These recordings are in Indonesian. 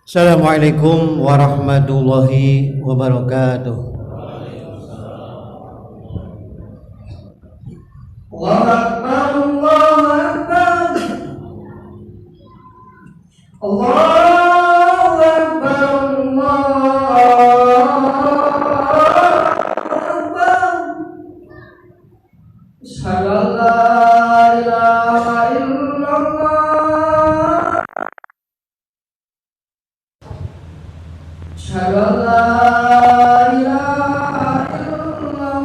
Assalamualaikum warahmatullahi wabarakatuh. Allahu Akbar, Allahu Akbar, Allahu Akbar, Allahu Akbar. Asyhadu an la ilaha illallah. Asyhadu an la ilaha illallah.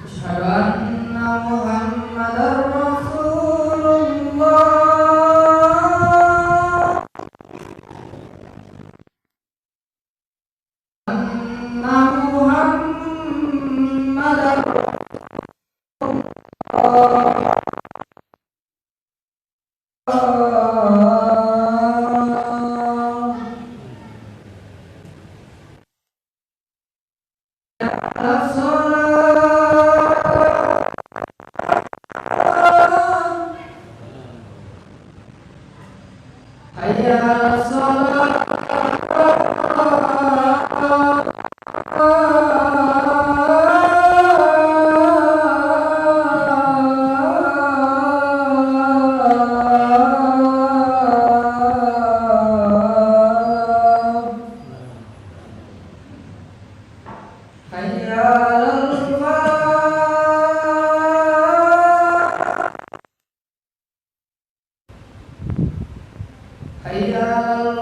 Asyhadu anna Muhammadar Rasulullah. Anna Muhammadar hayya 'alal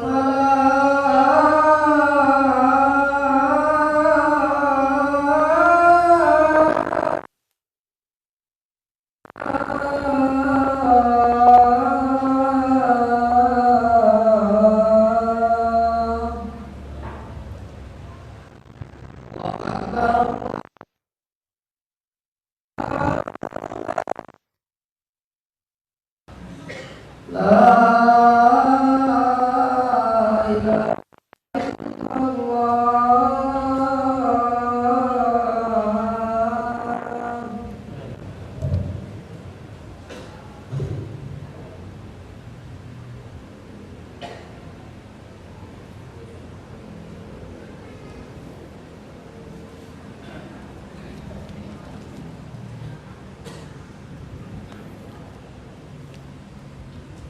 falah.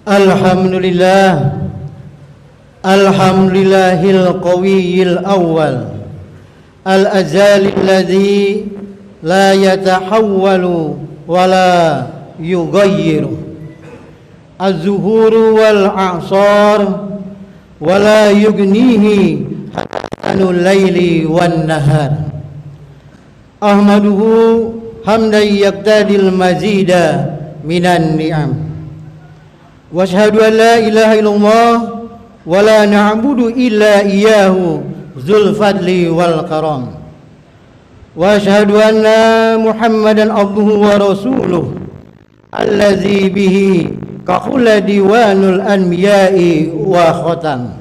Alhamdulillah, alhamdulillahil qawiyil awwal, al-azali alladhi la yatahawwalu wa la yughayyiru, az-zuhuru wal a'sar wa la yugnihi hasanul laili wan nahar. Ahmaduhu hamdan yaqtadil mazida minan ni'am. Wa asyhadu an la ilaha illallah wa la na'budu illa iyyahu dzul fadli wal karam. Wa asyhadu anna Muhammadan abduhu wa rasuluh allazi bihi kahula diwanul anbiya'i wa khatam.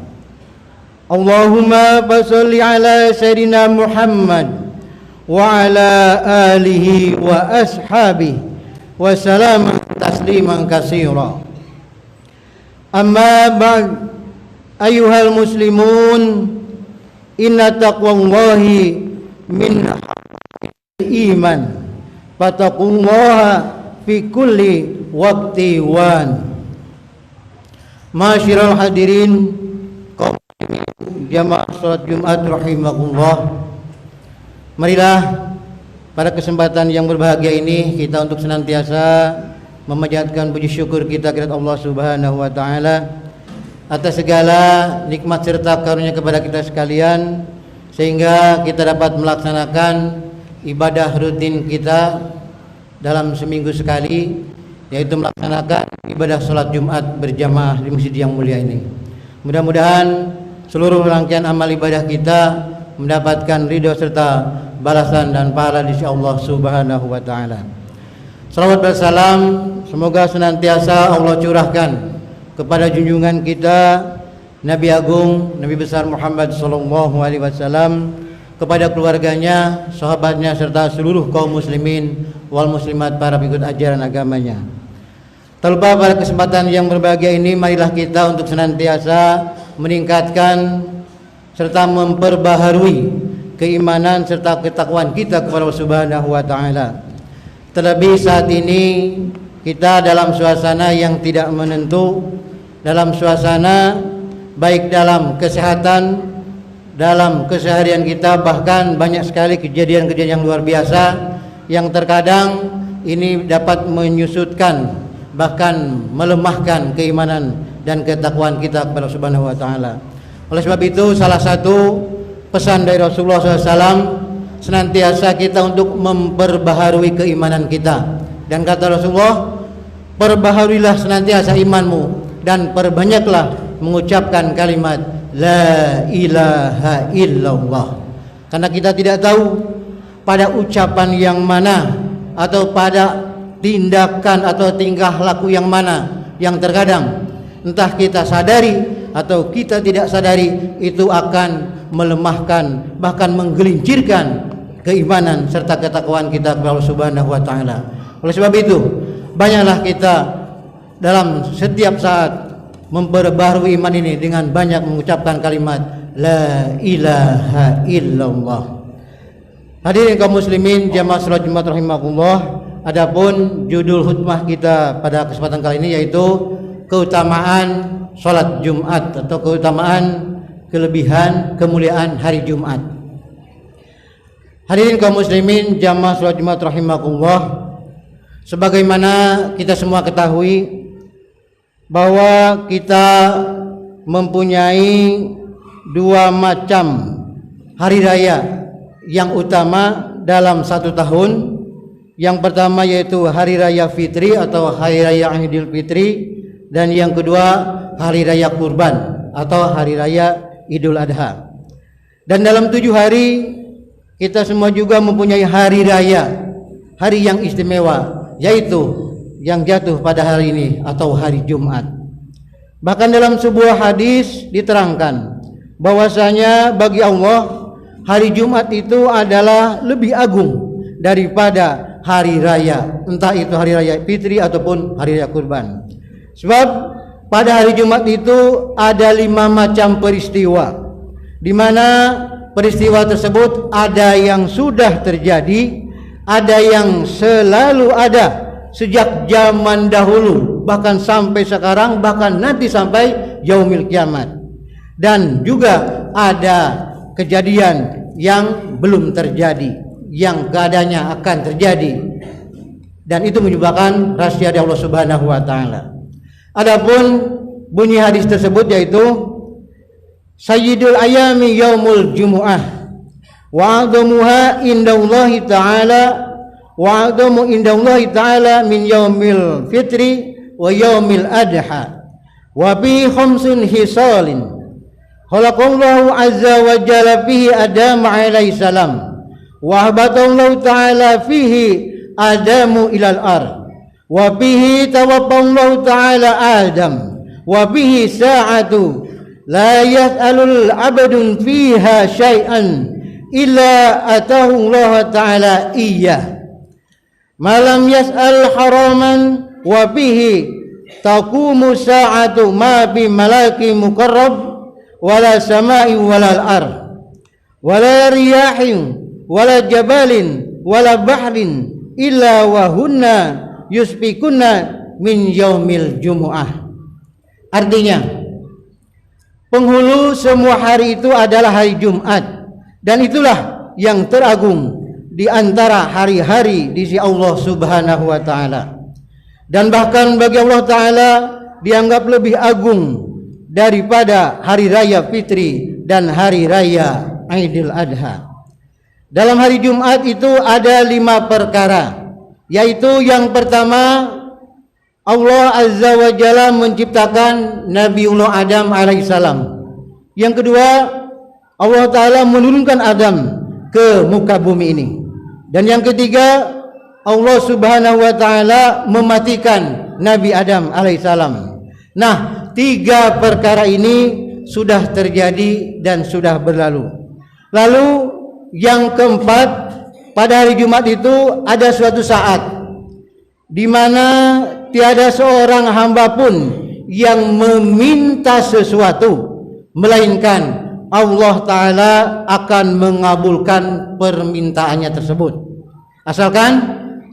Allahumma shalli ala sayyidina Muhammad wa ala alihi wa ashabihi wa salama tasliman katsira. Amma ba'd, ayyuhal muslimun, inna taqwallahi min iman, fattaqullaha fi kulli waqti wan. Masyiral hadirin kaum jamaah salat Jumat rahimakumullah. Marilah pada kesempatan yang berbahagia ini kita untuk senantiasa memanjatkan puji syukur kita kepada Allah Subhanahu wa taala atas segala nikmat serta karunia kepada kita sekalian, sehingga kita dapat melaksanakan ibadah rutin kita dalam seminggu sekali, yaitu melaksanakan ibadah salat Jumat berjamaah di masjid yang mulia ini. Mudah-mudahan seluruh rangkaian amal ibadah kita mendapatkan ridho serta balasan dan pahala di sisi Allah Subhanahu wa taala. Salawat dan salam semoga senantiasa Allah curahkan kepada junjungan kita Nabi Agung, Nabi besar Muhammad sallallahu alaihi wasallam, kepada keluarganya, sahabatnya serta seluruh kaum muslimin wal muslimat para pengikut ajaran agamanya. Tak lupa pada kesempatan yang berbahagia ini marilah kita untuk senantiasa meningkatkan serta memperbaharui keimanan serta ketakwaan kita kepada Allah Subhanahu wa taala. Terlebih saat ini kita dalam suasana yang tidak menentu, dalam suasana baik dalam kesehatan, dalam keseharian kita, bahkan banyak sekali kejadian-kejadian yang luar biasa yang terkadang ini dapat menyusutkan bahkan melemahkan keimanan dan ketakwaan kita kepada Allah Subhanahu wa taala. Oleh sebab itu salah satu pesan dari Rasulullah SAW, senantiasa kita untuk memperbaharui keimanan kita. Dan kata Rasulullah, perbaharuilah senantiasa imanmu dan perbanyaklah mengucapkan kalimat la ilaha illallah. Karena kita tidak tahu pada ucapan yang mana atau pada tindakan atau tingkah laku yang mana yang terkadang entah kita sadari atau kita tidak sadari itu akan melemahkan bahkan menggelincirkan keimanan serta ketakwaan kita kepada Allah Subhanahu wa taala. Oleh sebab itu, banyaklah kita dalam setiap saat memperbaharui iman ini dengan banyak mengucapkan kalimat la ilaha illallah. Hadirin kaum muslimin jamaah salat Jumat rahimakumullah, adapun judul khutbah kita pada kesempatan kali ini yaitu keutamaan salat Jumat atau keutamaan kelebihan kemuliaan hari Jumat. Hadirin kaum muslimin jamaah salat Jumat rahimakumullah, sebagaimana kita semua ketahui bahwa kita mempunyai dua macam hari raya yang utama dalam satu tahun, Yang pertama yaitu Hari Raya Fitri atau Hari Raya Idul Fitri, dan yang kedua Hari Raya Kurban atau Hari Raya Idul Adha. Dan dalam 7 hari kita semua juga mempunyai hari raya, hari yang istimewa, yaitu yang jatuh pada hari ini atau hari Jumat. Bahkan dalam sebuah hadis diterangkan bahwasanya bagi Allah hari Jumat itu adalah lebih agung daripada hari raya, entah itu hari raya Fitri ataupun hari raya Kurban. Sebab pada hari Jumat itu ada 5 macam peristiwa, di mana peristiwa tersebut ada yang sudah terjadi, ada yang selalu ada sejak zaman dahulu, bahkan sampai sekarang, bahkan nanti sampai yaumil kiamat. Dan juga ada kejadian yang belum terjadi, yang keadaannya akan terjadi, dan itu menyebabkan rahasia dari Allah Subhanahu wa taala. Adapun bunyi hadis tersebut yaitu Sayyidul ayami yaumul jumu'ah wa a'dhamuha indallahi ta'ala wa a'dhamu indallahi ta'ala min yaumil fitri wa yaumil adha wa bi khamsun hisalin khalaqallahu azza wa jalla fihi Adam alaihi salam wa habatallahu ta'ala fihi Adamu ilal ard wa bihi tawaffallahu ta'ala Adam wa bihi sa'atu la yas'alul abdun fiha syai'an illa atahu Allah ta'ala iyyah malam yas'al haraman wa bihi taqumu sa'atu ma bi malaki muqarrab wala sama'i wala al-ard wala riyahin wala jabalin wala bahrin illa wa hunna yusbikunna min yaumil jumu'ah. Artinya penghulu semua hari itu adalah hari Jumat, dan itulah yang teragung di antara hari-hari di sisi Allah Subhanahu wa taala. Dan bahkan bagi Allah taala dianggap lebih agung daripada hari raya Fitri dan hari raya Idul Adha. Dalam hari Jumat itu ada 5 perkara, yaitu yang pertama Allah Azza wa Jalla menciptakan Nabiullah Adam alaihissalam. Yang kedua, Allah Ta'ala menurunkan Adam ke muka bumi ini. Dan yang ketiga, Allah Subhanahu wa Ta'ala mematikan Nabi Adam alaihissalam. Nah, 3 perkara ini sudah terjadi dan sudah berlalu. Lalu yang keempat, pada hari Jumat itu ada suatu saat di mana tiada seorang hamba pun yang meminta sesuatu melainkan Allah Ta'ala akan mengabulkan permintaannya tersebut, asalkan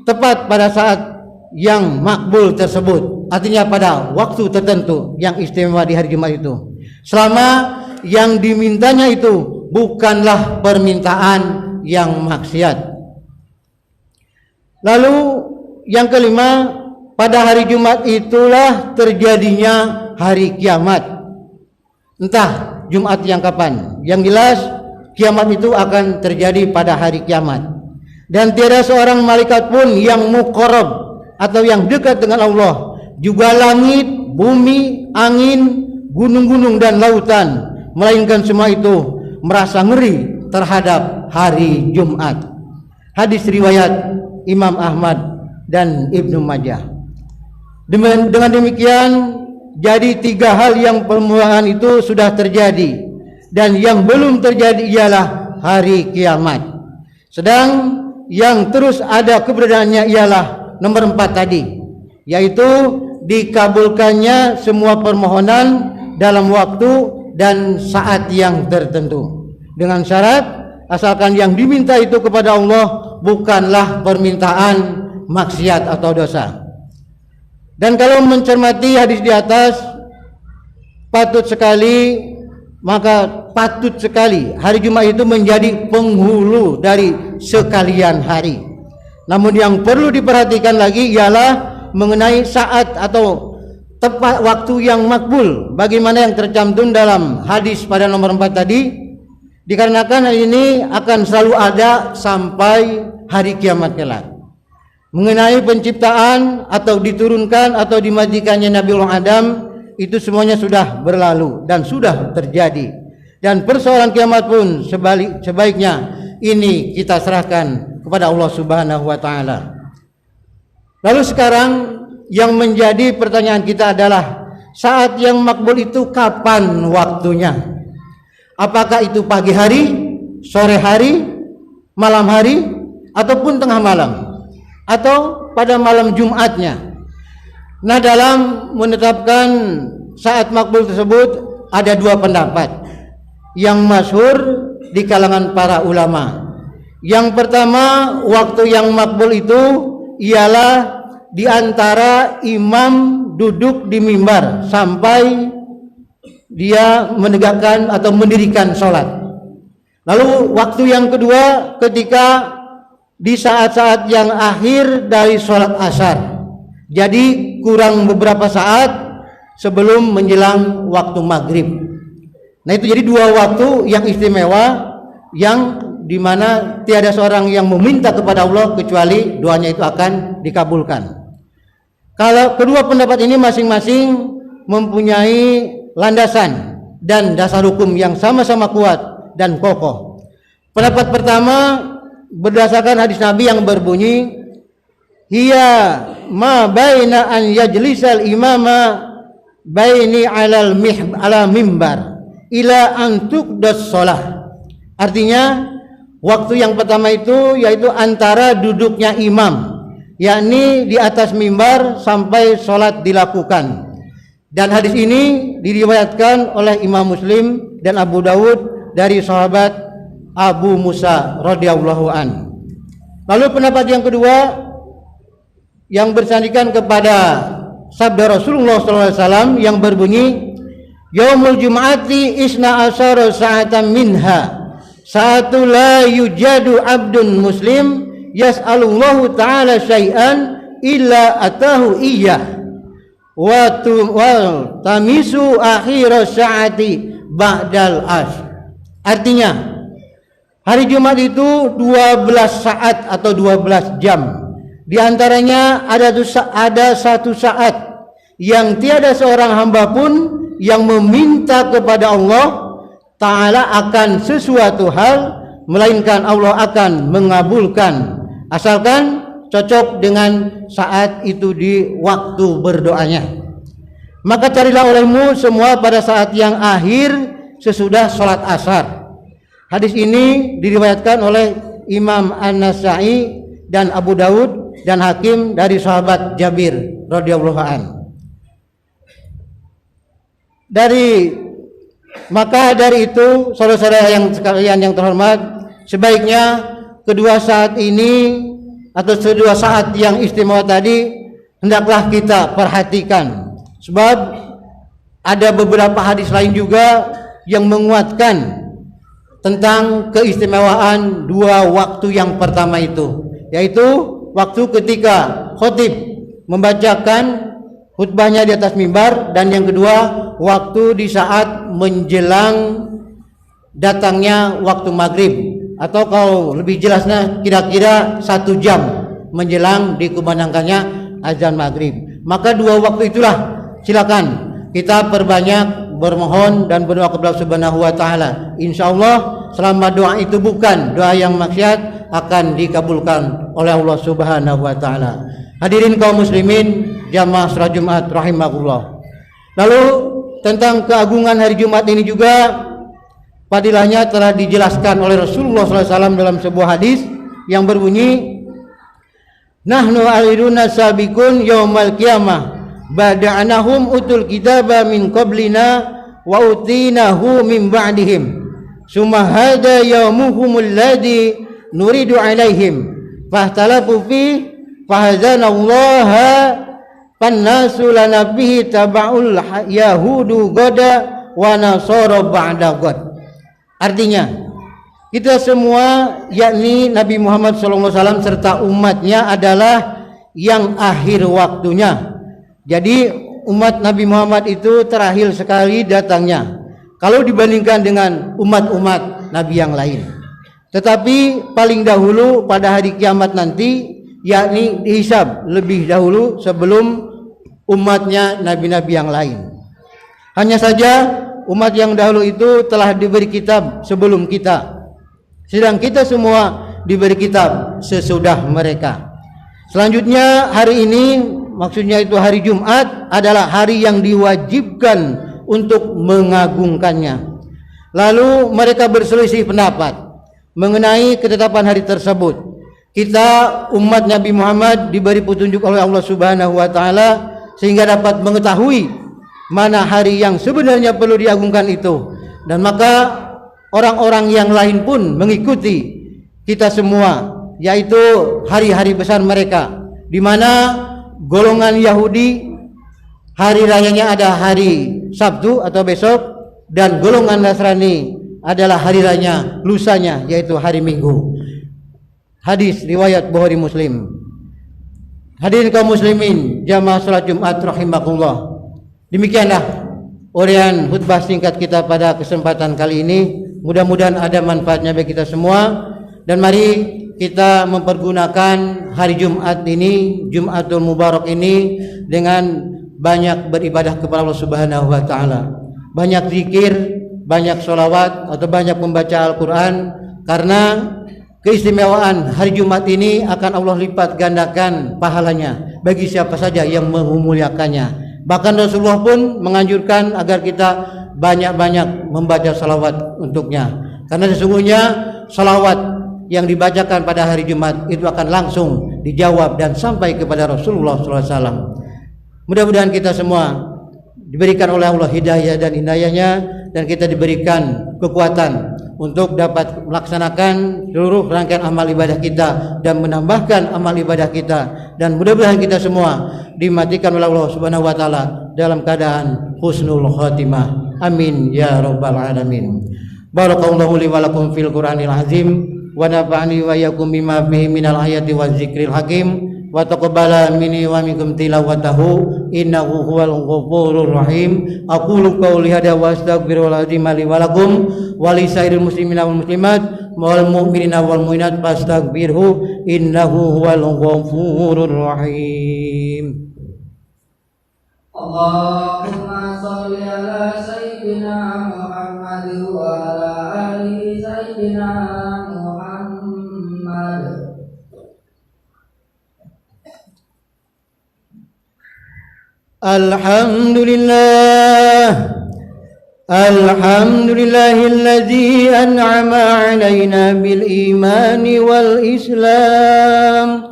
tepat pada saat yang makbul tersebut, artinya pada waktu tertentu yang istimewa di hari Jumat itu, selama yang dimintanya itu bukanlah permintaan yang maksiat. Lalu yang kelima, pada hari Jumat itulah terjadinya hari kiamat. Entah Jumat yang kapan, yang jelas kiamat itu akan terjadi pada hari kiamat. Dan tiada seorang malaikat pun yang muqarrab atau yang dekat dengan Allah, juga langit, bumi, angin, gunung-gunung dan lautan, melainkan semua itu merasa ngeri terhadap hari Jumat. Hadis riwayat Imam Ahmad dan Ibnu Majah. Dengan demikian, jadi 3 hal yang permulaan itu sudah terjadi, dan yang belum terjadi ialah hari kiamat. Sedang yang terus ada keberadaannya ialah nomor 4 tadi, yaitu dikabulkannya semua permohonan dalam waktu dan saat yang tertentu, dengan syarat asalkan yang diminta itu kepada Allah bukanlah permintaan maksiat atau dosa. Dan kalau mencermati hadis di atas, patut sekali hari Jumat itu menjadi penghulu dari sekalian hari. Namun yang perlu diperhatikan lagi ialah mengenai saat atau tepat waktu yang makbul, bagaimana yang tercantum dalam hadis pada nomor 4 tadi, dikarenakan hal ini akan selalu ada sampai hari kiamat kelak. mengenai penciptaan atau diturunkan atau dimatikannya Nabiullah Adam, itu semuanya sudah berlalu dan sudah terjadi. Dan persoalan kiamat pun sebaiknya ini kita serahkan kepada Allah Subhanahu wa taala. Lalu sekarang yang menjadi pertanyaan kita adalah, saat yang makbul itu kapan waktunya? Apakah itu pagi hari, sore hari, malam hari, ataupun tengah malam, atau pada malam Jumatnya? Nah, dalam menetapkan saat makbul tersebut ada dua pendapat yang masyhur di kalangan para ulama. Yang pertama, waktu yang makbul itu ialah di antara imam duduk di mimbar sampai dia menegakkan atau mendirikan sholat. Lalu waktu yang kedua ketika di saat-saat yang akhir dari sholat asar. Jadi kurang beberapa saat sebelum menjelang waktu maghrib. Nah, itu jadi dua waktu yang istimewa yang dimana tiada seorang yang meminta kepada Allah kecuali doanya itu akan dikabulkan. Kalau kedua pendapat ini masing-masing mempunyai landasan dan dasar hukum yang sama-sama kuat dan kokoh. Pendapat pertama berdasarkan hadis Nabi yang berbunyi, hiya ma baina an yajlisal imama baini ala mimbar ila an tuqdas shalah. Artinya waktu yang pertama itu yaitu antara duduknya imam, yakni di atas mimbar sampai sholat dilakukan. Dan hadis ini diriwayatkan oleh Imam Muslim dan Abu Dawud dari sahabat Abu Musa radhiyallahu an. Lalu pendapat yang kedua yang bersandarkan kepada sabda Rasulullah SAW yang berbunyi, yaumul jum'ati isna asyara sa'atan minha sa'atu la yujadu abdun muslim yas'alullahu ta'ala syai'an illa atahu iyyah wa tamisu akhir sa'ati ba'dal asr. Artinya hari Jumat itu 12 saat atau 12 jam. Di antaranya ada satu saat yang tiada seorang hamba pun yang meminta kepada Allah Ta'ala akan sesuatu hal, melainkan Allah akan mengabulkan, asalkan cocok dengan saat itu di waktu berdoanya. Maka carilah olehmu semua pada saat yang akhir sesudah sholat asar. Hadis ini diriwayatkan oleh Imam An-Nasa'i dan Abu Dawud dan Hakim dari sahabat Jabir radhiyallahu an. Maka dari itu, saudara-saudara yang sekalian yang terhormat, sebaiknya kedua saat ini atau kedua saat yang istimewa tadi hendaklah kita perhatikan, sebab ada beberapa hadis lain juga yang menguatkan tentang keistimewaan dua waktu yang pertama itu, yaitu waktu ketika khotib membacakan khutbahnya di atas mimbar, dan yang kedua waktu di saat menjelang datangnya waktu maghrib, atau kalau lebih jelasnya kira-kira 1 jam menjelang dikumandangkannya azan maghrib. Maka dua waktu itulah silakan kita perbanyak bermohon dan berdoa kepada Allah Subhanahu wa taala. Insyaallah selama doa itu bukan doa yang maksiat akan dikabulkan oleh Allah Subhanahu wa taala. Hadirin kaum muslimin jamaah salat Jumat rahimakumullah. Lalu tentang keagungan hari Jumat ini juga fadilahnya telah dijelaskan oleh Rasulullah SAW dalam sebuah hadis yang berbunyi, nahnu aliruna sabikun yaumal qiyamah bada'anahum utul kitaba min qablina wa utinahu min ba'dihim summa hada yaumuhumul ladzi nuridu alaihim fahtalafu fi fahazanallaha fannasu lanabihi taba'ul yahudu goda wa nasara ba'da god. Artinya kita semua, yakni Nabi Muhammad SAW serta umatnya adalah yang akhir waktunya. Jadi umat Nabi Muhammad itu terakhir sekali datangnya kalau dibandingkan dengan umat-umat Nabi yang lain. Tetapi paling dahulu pada hari kiamat nanti, yakni dihisab lebih dahulu sebelum umatnya nabi-nabi yang lain. Hanya saja umat yang dahulu itu telah diberi kitab sebelum kita, sedang kita semua diberi kitab sesudah mereka. Selanjutnya hari ini, maksudnya itu hari Jumat, adalah hari yang diwajibkan untuk mengagungkannya. Lalu mereka berselisih pendapat mengenai ketetapan hari tersebut. Kita umat Nabi Muhammad diberi petunjuk oleh Allah Subhanahu wa taala sehingga dapat mengetahui mana hari yang sebenarnya perlu diagungkan itu. Dan maka orang-orang yang lain pun mengikuti kita semua, yaitu hari-hari besar mereka, di mana golongan Yahudi hari rayanya ada hari Sabtu atau besok, dan golongan Nasrani adalah hari rayanya lusanya, yaitu hari Minggu. Hadis riwayat Bukhari Muslim. Hadirin kaum muslimin jamaah salat Jumat rahimakumullah. Demikianlah uraian khutbah singkat kita pada kesempatan kali ini. Mudah-mudahan ada manfaatnya bagi kita semua. Dan mari kita mempergunakan hari Jumat ini, Jumatul Mubarak ini, dengan banyak beribadah kepada Allah Subhanahu wa taala. Banyak zikir, banyak sholawat atau banyak membaca Al-Quran, karena keistimewaan hari Jumat ini akan Allah lipat gandakan pahalanya bagi siapa saja yang memuliakannya. Bahkan Rasulullah pun menganjurkan agar kita banyak-banyak membaca salawat untuknya, karena sesungguhnya salawat yang dibacakan pada hari Jumat itu akan langsung dijawab dan sampai kepada Rasulullah SAW. Mudah-mudahan kita semua diberikan oleh Allah hidayah dan inayahnya, dan kita diberikan kekuatan untuk dapat melaksanakan seluruh rangkaian amal ibadah kita dan menambahkan amal ibadah kita. Dan mudah-mudahan kita semua dimatikan oleh Allah Subhanahu wa taala dalam keadaan husnul khatimah. Amin ya rabbal alamin. Barakallahu li wa lakum fil Qur'anil azim, wa nafa'ani wa iyyakum bima fihi minal ayati waz zikril hakim, wa taqabbala minni wa minkum tilawatahu innahu huwal ghafurur rahim. Aqulu qouli hadza wa astaghfirul azim li wa lakum wa li sairil muslimina wal muslimat wal mu'minina wal mu'minat fastaghfirhu innahu huwal ghafurur rahim. Allahumma shalli ala sayyidina Muhammad wa ala ali sayyidina Muhammad. Alhamdulillahilladzi an'ama 'alaina bil imani wal islam.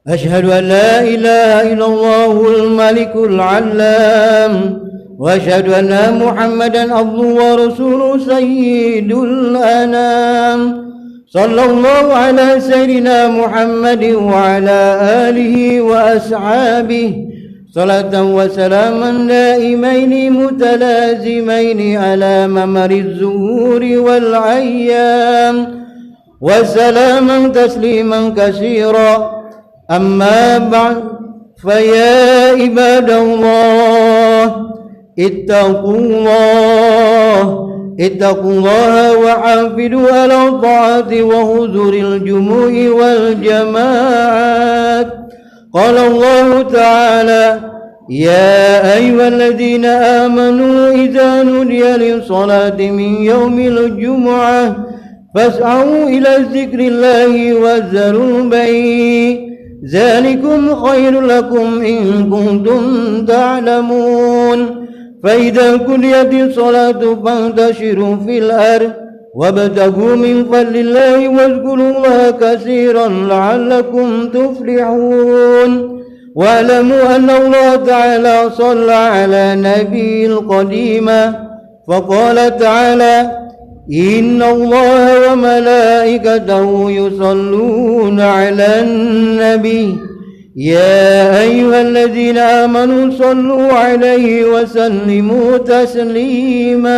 Asyhadu an la ilaha illallahul malikul 'allam wa asyhadu anna Muhammadan abduhu wa rasuluhu sayyidul anam. Sallallahu ala sayyidina Muhammadin wa ala alihi wa ashabihi salatan wa salaman daimaini mutalazimaini ala mamariz zuhuri wal ayyam wa salaman tasliman katsira. Amma ba'd, faya ibadallah ittaqullaha wa hafidu ala ta'ati wa huzuril jumu'i wal jama'at. Qala Allah ta'ala ya ayyuhalladzina amanu idza nudiya lis-salati min yaumil jumu'ah fas'au ila dzikrillahi wa dzarul bai'. Zalikum khairul lakum in kuntum ta'lamun. Fa idza qudiyatis salatu fantashiru fil ardh wabtaghu min fadlillahi wadhkurullaha katsiran la'allakum tuflihun. Wa'lamu anna Allah ta'ala shalla 'ala nabiyil qadima faqala ta'ala inna Allaha wa malaikatahu yusalluna 'alan nabi ya ayyuhalladzina amanu sallu 'alaihi wa sallimu taslima.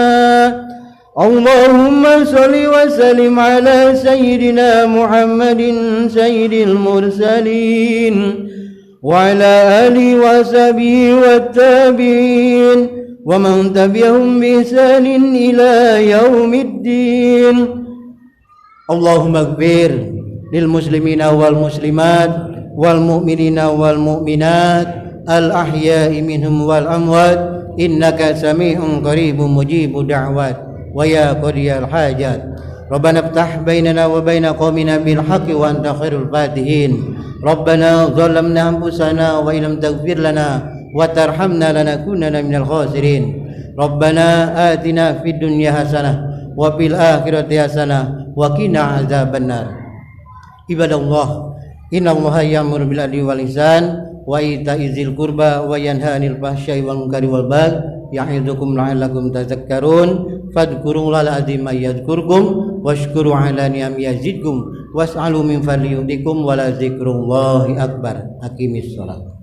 Allahumma salli wa sallim ala sayyidina Muhammadin sayyidil mursalin wa ala alihi wa sahbihi wat tabi'in wa man tabi'ahum bi ihsanin ila yaumiddin. Allahumma ighfir lil muslimina wal muslimat wal mu'minina wal mu'minat al ahya'i minhum wal amwat innaka sami'un qaribun mujibud da'wat wa ya qadiyal hajat Rabbana iftah bainana wa baina qaumina bil haqqi wa anta khairul fatihin Rabbana zalamna anfusana wa illam taghfir lana wa tarhamna lanakunanna minal khasirin Rabbana atina fid dunya hasanah wa fil akhirati hasanah wa qina azabannar Ibadallah innallaha ya'muru bil adli wal ihsan wa ita'izil qurba wa yanha 'anil fahsya'i wal munkari wal baghi ya'idukum la'allakum tadhakkarun fadhkurullahal azima yadhkurkum washkuru 'ala ni'ami yazidkum was'alu min fadli yu'tikum wa la dzikrullahi akbar aqimis shalah